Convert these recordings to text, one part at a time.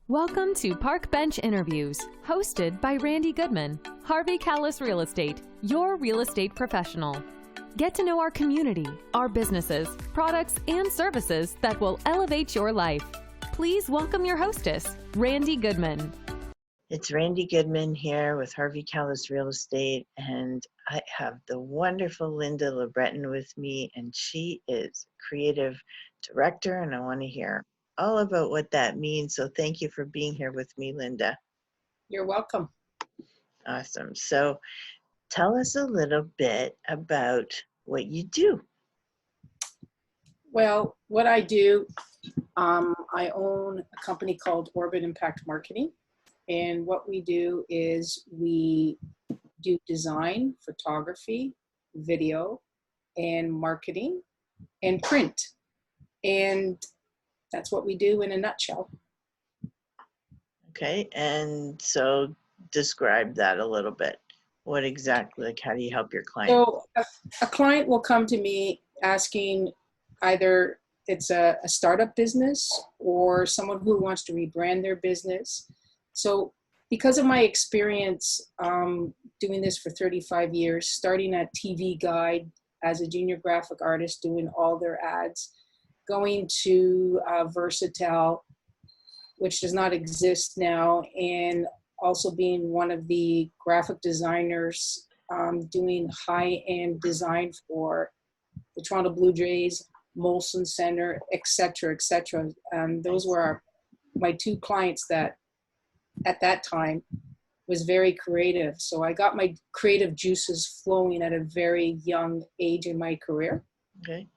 Welcome to Park Bench Interviews, hosted by Randy Goodman, Harvey Callis Real Estate, your real estate professional. Get to know our community, our businesses, products, and services that will elevate your life. Please welcome your hostess, Randy Goodman. It's Randy Goodman here with Harvey Callis Real Estate, and I have the wonderful Linda Breton with me, and she is creative director, and I want to hear all about what that means. So thank you for being here with me, Linda. You're welcome. Awesome. So tell us a little bit about what you do. Well, what I do, I own a company called Orbit Impact Marketing. And what we do is we do design, photography, video, and marketing, and print. And that's what we do in a nutshell. Okay, and so describe that a little bit. What exactly, like how do you help your client? So a client will come to me asking either it's a startup business or someone who wants to rebrand their business. So because of my experience doing this for 35 years, starting at TV Guide as a junior graphic artist, doing all their ads, going to Versaltile, which does not exist now, and also being one of the graphic designers doing high-end design for the Toronto Blue Jays, Molson Center, etc., etc. Those were my two clients that at that time was very creative. So I got my creative juices flowing at a very young age in my career. Okay.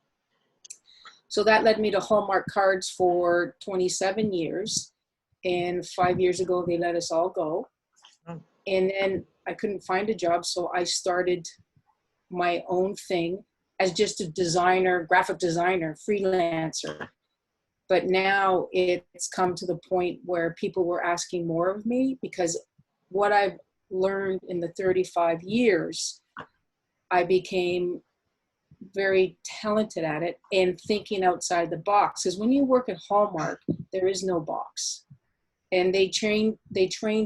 So that led me to Hallmark Cards for 27 years. And 5 years ago, they let us all go. Oh. And then I couldn't find a job, so I started my own thing as just a designer, graphic designer, freelancer. But now it's come to the point where people were asking more of me because what I've learned in the 35 years, I became very talented at it and thinking outside the box. Because when you work at Hallmark, there is no box. And they trained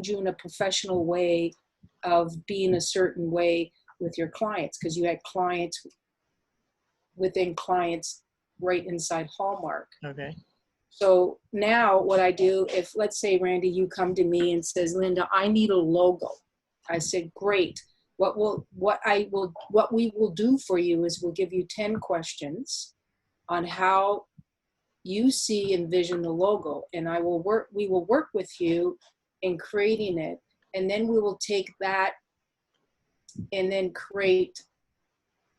you in a professional way of being a certain way with your clients, because you had clients within clients right inside Hallmark. Okay. So now what I do, if let's say, Randy, you come to me and says, Linda, I need a logo. I said, great. What we will do for you is we'll give you 10 questions on how you see and envision the logo. And we will work with you in creating it. And then we will take that and then create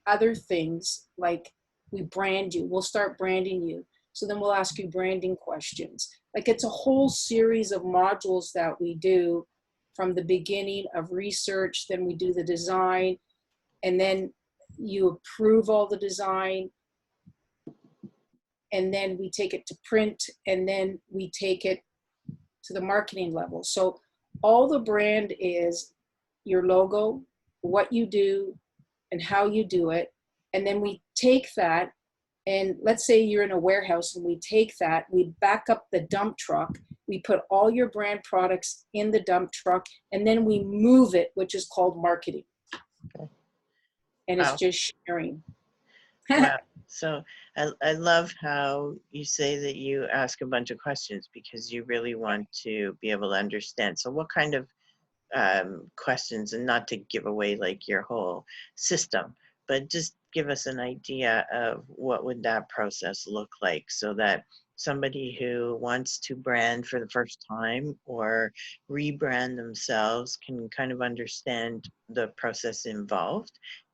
other things like we brand you. We'll start branding you. So then we'll ask you branding questions. Like it's a whole series of modules that we do from the beginning of research, then we do the design, and then you approve all the design, and then we take it to print, and then we take it to the marketing level. So all the brand is your logo, what you do, and how you do it, and then we take that. And let's say you're in a warehouse and we take that, we back up the dump truck, we put all your brand products in the dump truck, and then we move it, which is called marketing. Okay. And Wow. It's just sharing. Wow. So I love how you say that you ask a bunch of questions because you really want to be able to understand. So what kind of questions, and not to give away like your whole system, but just give us an idea of what would that process look like so that somebody who wants to brand for the first time or rebrand themselves can kind of understand the process involved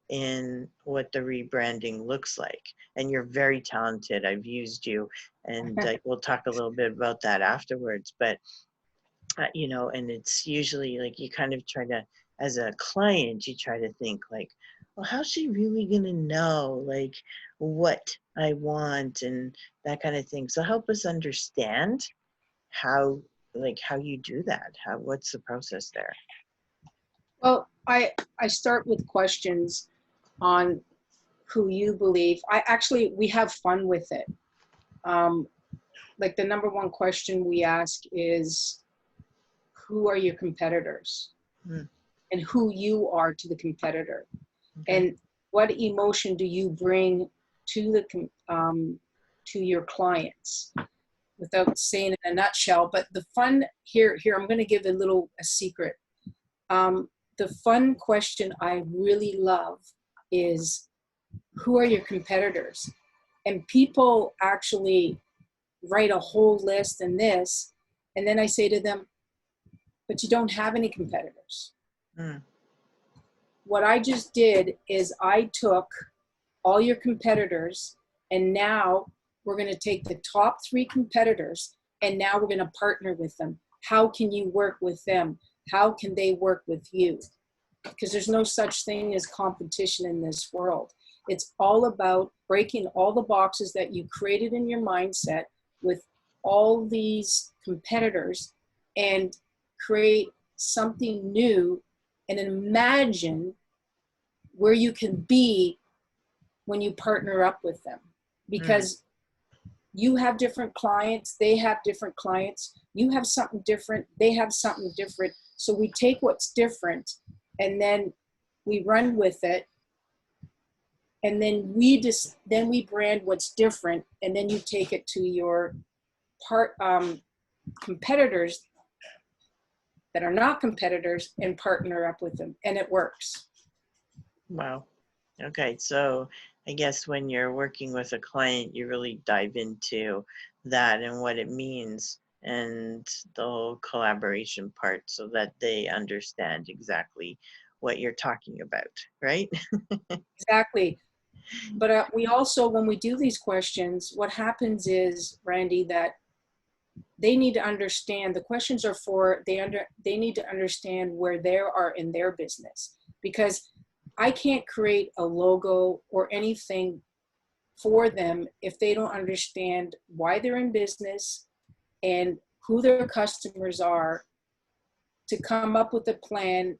in what the rebranding looks like. And you're very talented. I've used you, and we'll talk a little bit about that afterwards. But and it's usually like you kind of try to, as a client, you try to think like, well, how's she really gonna know like what I want and that kind of thing. So help us understand how you do that. What's the process there? Well, I start with questions on who you believe. We have fun with it. like the number one question we ask is, who are your competitors? And who you are to the competitor. Okay. And what emotion do you bring to the to your clients? Without saying in a nutshell, but the fun here, I'm going to give a secret. The fun question I really love is, who are your competitors? And people actually write a whole list and this, and then I say to them, but you don't have any competitors. What I just did is I took all your competitors, and now we're going to take the top 3 competitors, and now we're going to partner with them. How can you work with them? How can they work with you? Because there's no such thing as competition in this world. It's all about breaking all the boxes that you created in your mindset with all these competitors and create something new and imagine where you can be when you partner up with them. Because you have different clients, they have different clients, you have something different, they have something different. So we take what's different and then we run with it, and then we brand what's different, and then you take it to your competitors that are not competitors and partner up with them, and it works. Wow. Okay, so I guess when you're working with a client, you really dive into that and what it means and the whole collaboration part so that they understand exactly what you're talking about, right? Exactly. But we also, when we do these questions, what happens is, Randy, that they need to understand, the questions are for, they need to understand where they are in their business. Because I can't create a logo or anything for them if they don't understand why they're in business and who their customers are, to come up with a plan,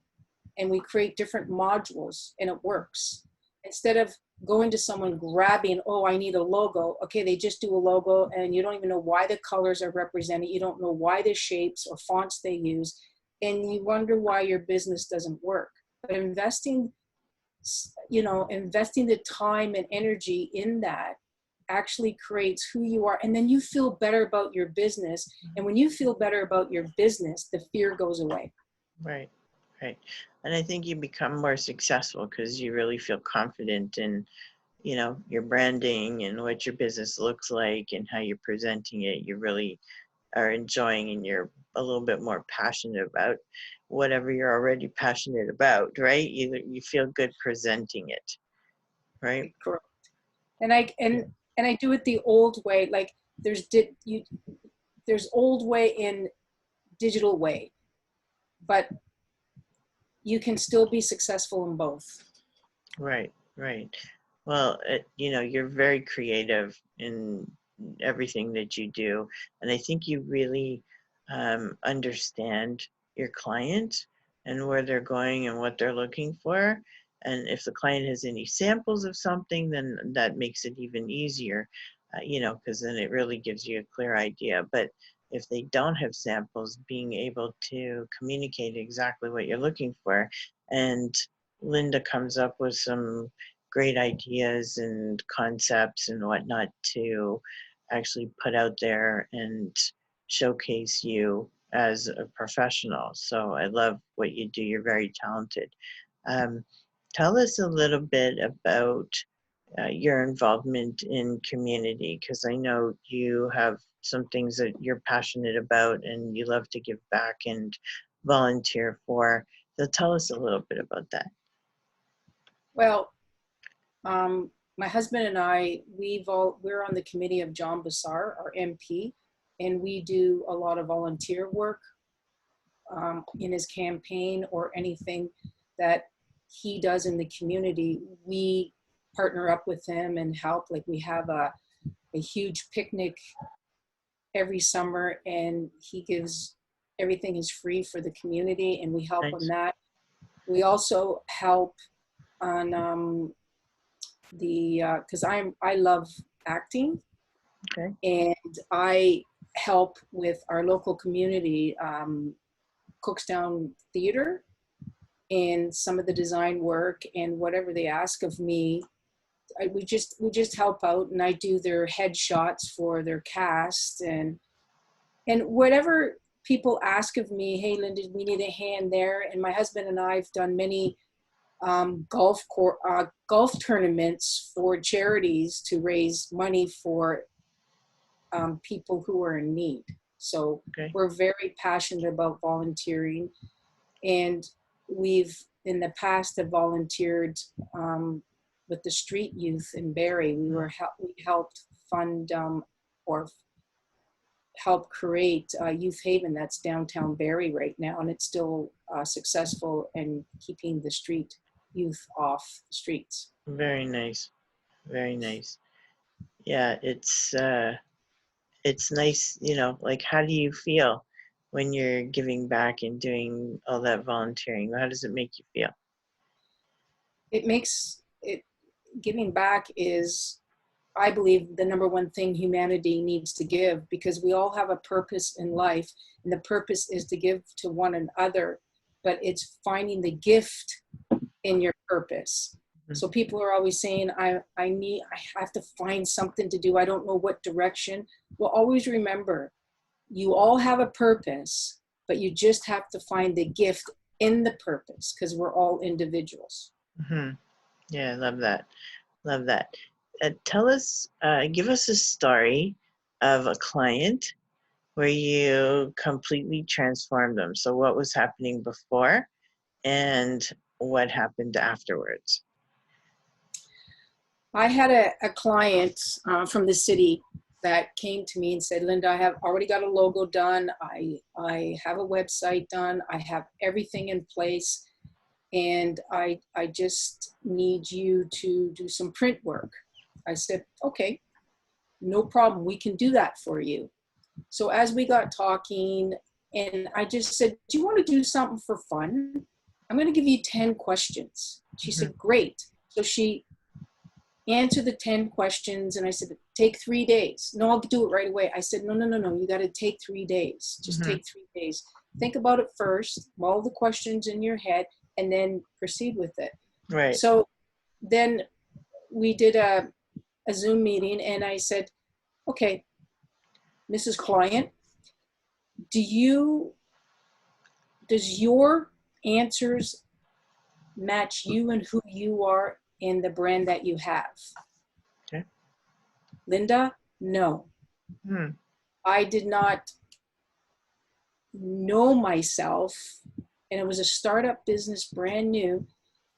and we create different modules and it works. Instead of going to someone grabbing, oh, I need a logo. Okay, they just do a logo and you don't even know why the colors are represented. You don't know why the shapes or fonts they use. And you wonder why your business doesn't work. But investing the time and energy in that actually creates who you are. And then you feel better about your business. And when you feel better about your business, the fear goes away. Right. And I think you become more successful because you really feel confident in, your branding and what your business looks like and how you're presenting it. You really are enjoying, and you're a little bit more passionate about whatever you're already passionate about, right? You feel good presenting it, right? Correct. And I do it the old way. Like there's old way in digital way, but you can still be successful in both. Right. Well, you're very creative in everything that you do. And I think you really understand your client and where they're going and what they're looking for. And if the client has any samples of something, then that makes it even easier, because then it really gives you a clear idea. But if they don't have samples, being able to communicate exactly what you're looking for. And Linda comes up with some great ideas and concepts and whatnot to actually put out there and showcase you as a professional. So I love what you do. You're very talented. Tell us a little bit about your involvement in community, because I know you have some things that you're passionate about and you love to give back and volunteer for. So tell us a little bit about that. Well, my husband and I, we're on the committee of John Bassar, our MP, and we do a lot of volunteer work in his campaign or anything that he does in the community. We partner up with him and help. Like we have a huge picnic every summer, and he gives, everything is free for the community, and we help Nice. on that. We also help on because I love acting, Okay. And I help with our local community, Cookstown Theater, and some of the design work and whatever they ask of me. We just help out, and I do their headshots for their cast, and whatever people ask of me. Hey, Linda, we need a hand there. And my husband and I have done many golf tournaments for charities to raise money for people who are in need. So Okay. we're very passionate about volunteering, and we've in the past have volunteered with the street youth in Barrie. We helped fund or help create Youth Haven that's downtown Barrie right now, and it's still successful in keeping the street youth off the streets. Very nice. Very nice. Yeah, it's nice, you know, like, how do you feel when you're giving back and doing all that volunteering? How does it make you feel? It makes it, giving back is, I believe, the number one thing humanity needs to give, because we all have a purpose in life, and the purpose is to give to one another, but it's finding the gift in your purpose. So people are always saying, I have to find something to do. I don't know what direction. Well, always remember, you all have a purpose, but you just have to find the gift in the purpose, because we're all individuals. Mm-hmm. Yeah, I love that. Love that. Give us a story of a client where you completely transformed them. So what was happening before and what happened afterwards? I had a client from the city that came to me and said, Linda, I have already got a logo done. I have a website done. I have everything in place. And I just need you to do some print work. I said, okay, no problem. We can do that for you. So as we got talking, and I just said, do you want to do something for fun? I'm going to give you 10 questions. She said, great. So she answered the 10 questions, and I said, take 3 days. No, I'll do it right away. I said, no. You got to take 3 days. Just take 3 days. Think about it first, all the questions in your head, and then proceed with it. Right. So then we did a Zoom meeting, and I said, okay, Mrs. Client, does your answers match you and who you are and the brand that you have? Okay. Linda, no. I did not know myself, and it was a startup business, brand new.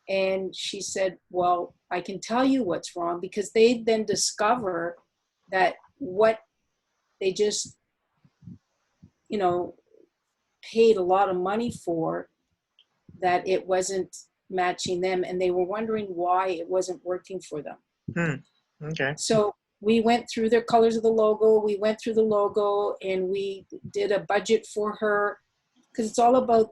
And she said, well, I can tell you what's wrong, because they then discover that what they just, paid a lot of money for, that it wasn't matching them, and they were wondering why it wasn't working for them. Okay. So we went through their colors of the logo, and we did a budget for her, because it's all about,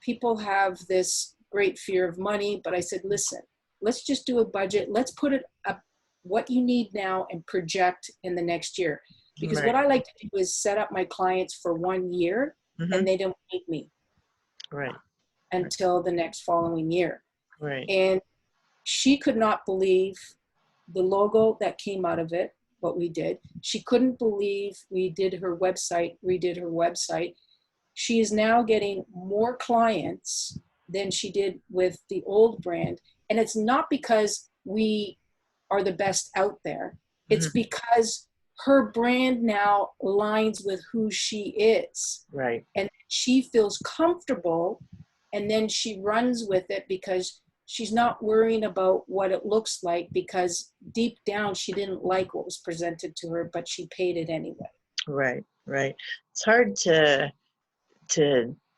people have this great fear of money, but I said, listen, let's just do a budget. Let's put it up what you need now and project in the next year. Because what I like to do is set up my clients for 1 year, and they don't need me until the next following year. And she could not believe the logo that came out of it, what we did. She couldn't believe we did her website, redid her website. She is now getting more clients than she did with the old brand. And it's not because we are the best out there. It's because her brand now aligns with who she is. And she feels comfortable, and then she runs with it, because she's not worrying about what it looks like, because deep down she didn't like what was presented to her, but she paid it anyway. Right. It's hard to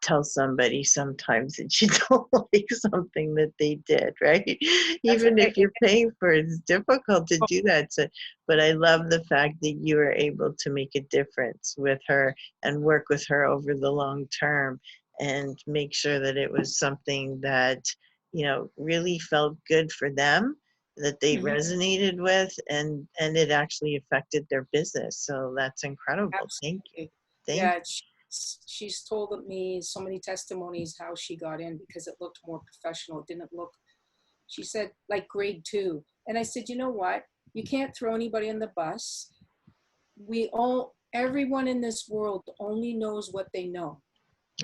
tell somebody sometimes that you don't like something that they did, right? Even if you're paying for it, it's difficult to do that. So, but I love the fact that you were able to make a difference with her and work with her over the long term and make sure that it was something that, really felt good for them that they Mhm. resonated with, and it actually affected their business. So that's incredible. Thank you. Absolutely. Thank Yeah, she's told me so many testimonies how she got in because it looked more professional. It didn't look, she said, like grade 2. And I said, you know what? You can't throw anybody on the bus. Everyone in this world only knows what they know.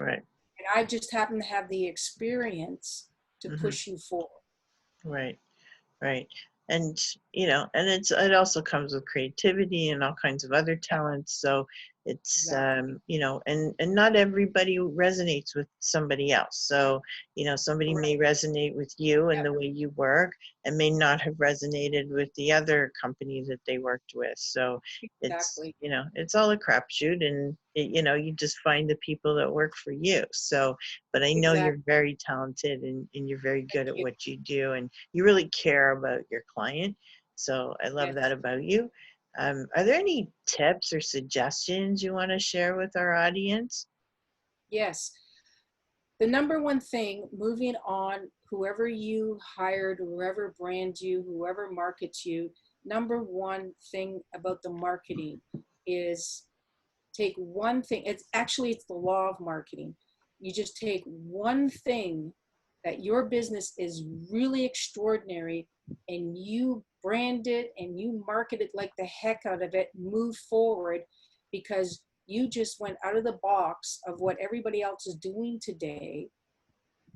Right. And I just happen to have the experience to Hmm. push you forward. Right. Right. And, and it also comes with creativity and all kinds of other talents. So it's, Exactly. and not everybody resonates with somebody else. So, somebody may Correct. resonate with you and Yep, the way you work, and may not have resonated with the other company that they worked with. So it's, exactly. it's all a crapshoot, and you just find the people that work for you. So, but I know you're Exactly. very talented, and you're very Thank good at you. what you do, and you really care about your client. So I love that Yes. about you. Are there any tips or suggestions you want to share with our audience? Yes. The number one thing, moving on, whoever you hired, whoever brands you, whoever markets you, number one thing about the marketing is take one thing. It's the law of marketing. You just take one thing that your business is really extraordinary, and you brand it and you market it like the heck out of it, move forward, because you just went out of the box of what everybody else is doing today,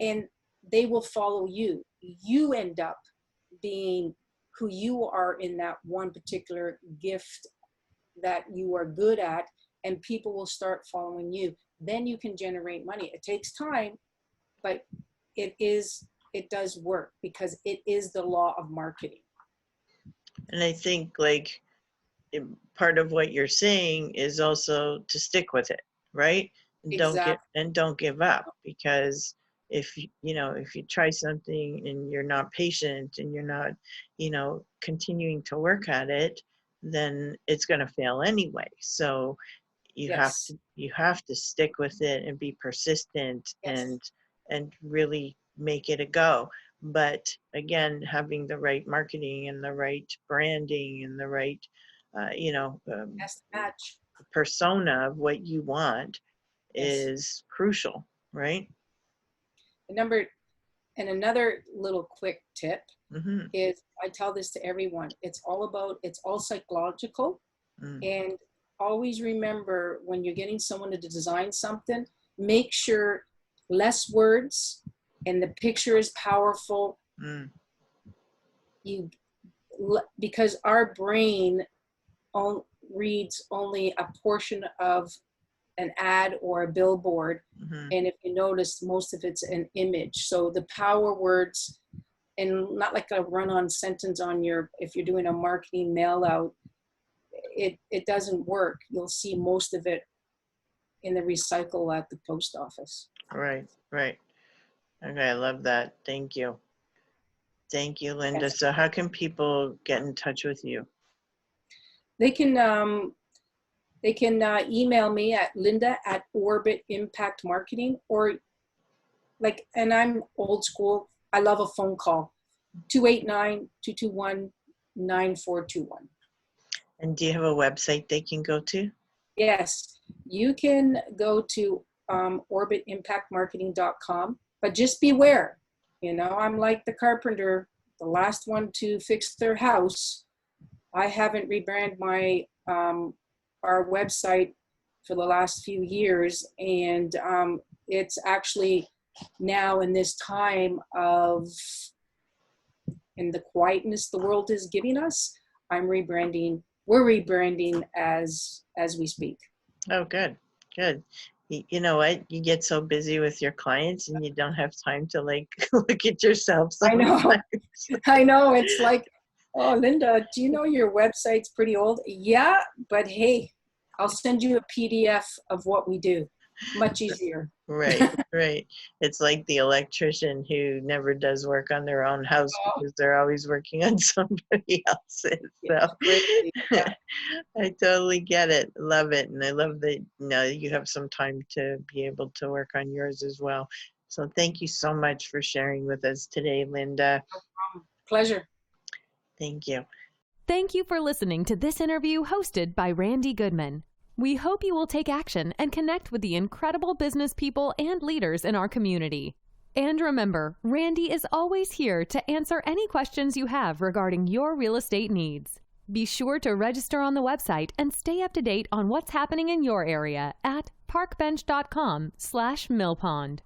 and they will follow you. You end up being who you are in that one particular gift that you are good at, and people will start following you. Then you can generate money. It takes time, but it does work because it is the law of marketing. And I think, like, part of what you're saying is also to stick with it, right? And Exactly. don't give up, because if you try something and you're not patient, and you're not, continuing to work at it, then it's going to fail anyway. So Yes. you have to stick with it and be persistent, Yes. and really make it a go. But again, having the right marketing and the right branding and the right uh, you know um, Best match. persona of what you want Yes. is crucial, right? The number and another little quick tip Mm-hmm. is, I tell this to everyone. It's all psychological. Mm. And always remember, when you're getting someone to design something, make sure less words and the picture is powerful. Mm. You Because our brain reads only a portion of an ad or a billboard, Mm-hmm. and if you notice, most of it's an image. So the power words, and not like a run-on sentence on your, if you're doing a marketing mail out, it doesn't work. You'll see most of it in the recycle at the post office. Right, right. Okay, I love that. Thank you. Thank you, Linda. Yes. So how can people get in touch with you? They can email me at Linda@Orbit Impact Marketing, or and I'm old school. I love a phone call, 289-221-9421. And do you have a website they can go to? Yes, you can go to orbitimpactmarketing.com, but just beware. I'm like the carpenter, the last one to fix their house. I haven't rebranded our website for the last few years, and it's actually now, in this time of in the quietness the world is giving us, we're rebranding as we speak. Oh, good, good. You know what? You get so busy with your clients, and you don't have time to, like, look at yourself I know. sometimes. I know. It's like, oh, Linda, do you know your website's pretty old? Yeah, but hey, I'll send you a PDF of what we do. Much easier. Right, right. It's like the electrician who never does work on their own house Oh, because they're always working on somebody else's. So it's crazy. Yeah. I totally get it. Love it. And I love that, you have some time to be able to work on yours as well. So thank you so much for sharing with us today, Linda. Pleasure. Thank you. Thank you for listening to this interview hosted by Randy Goodman. We hope you will take action and connect with the incredible business people and leaders in our community. And remember, Randy is always here to answer any questions you have regarding your real estate needs. Be sure to register on the website and stay up to date on what's happening in your area at parkbench.com/millpond.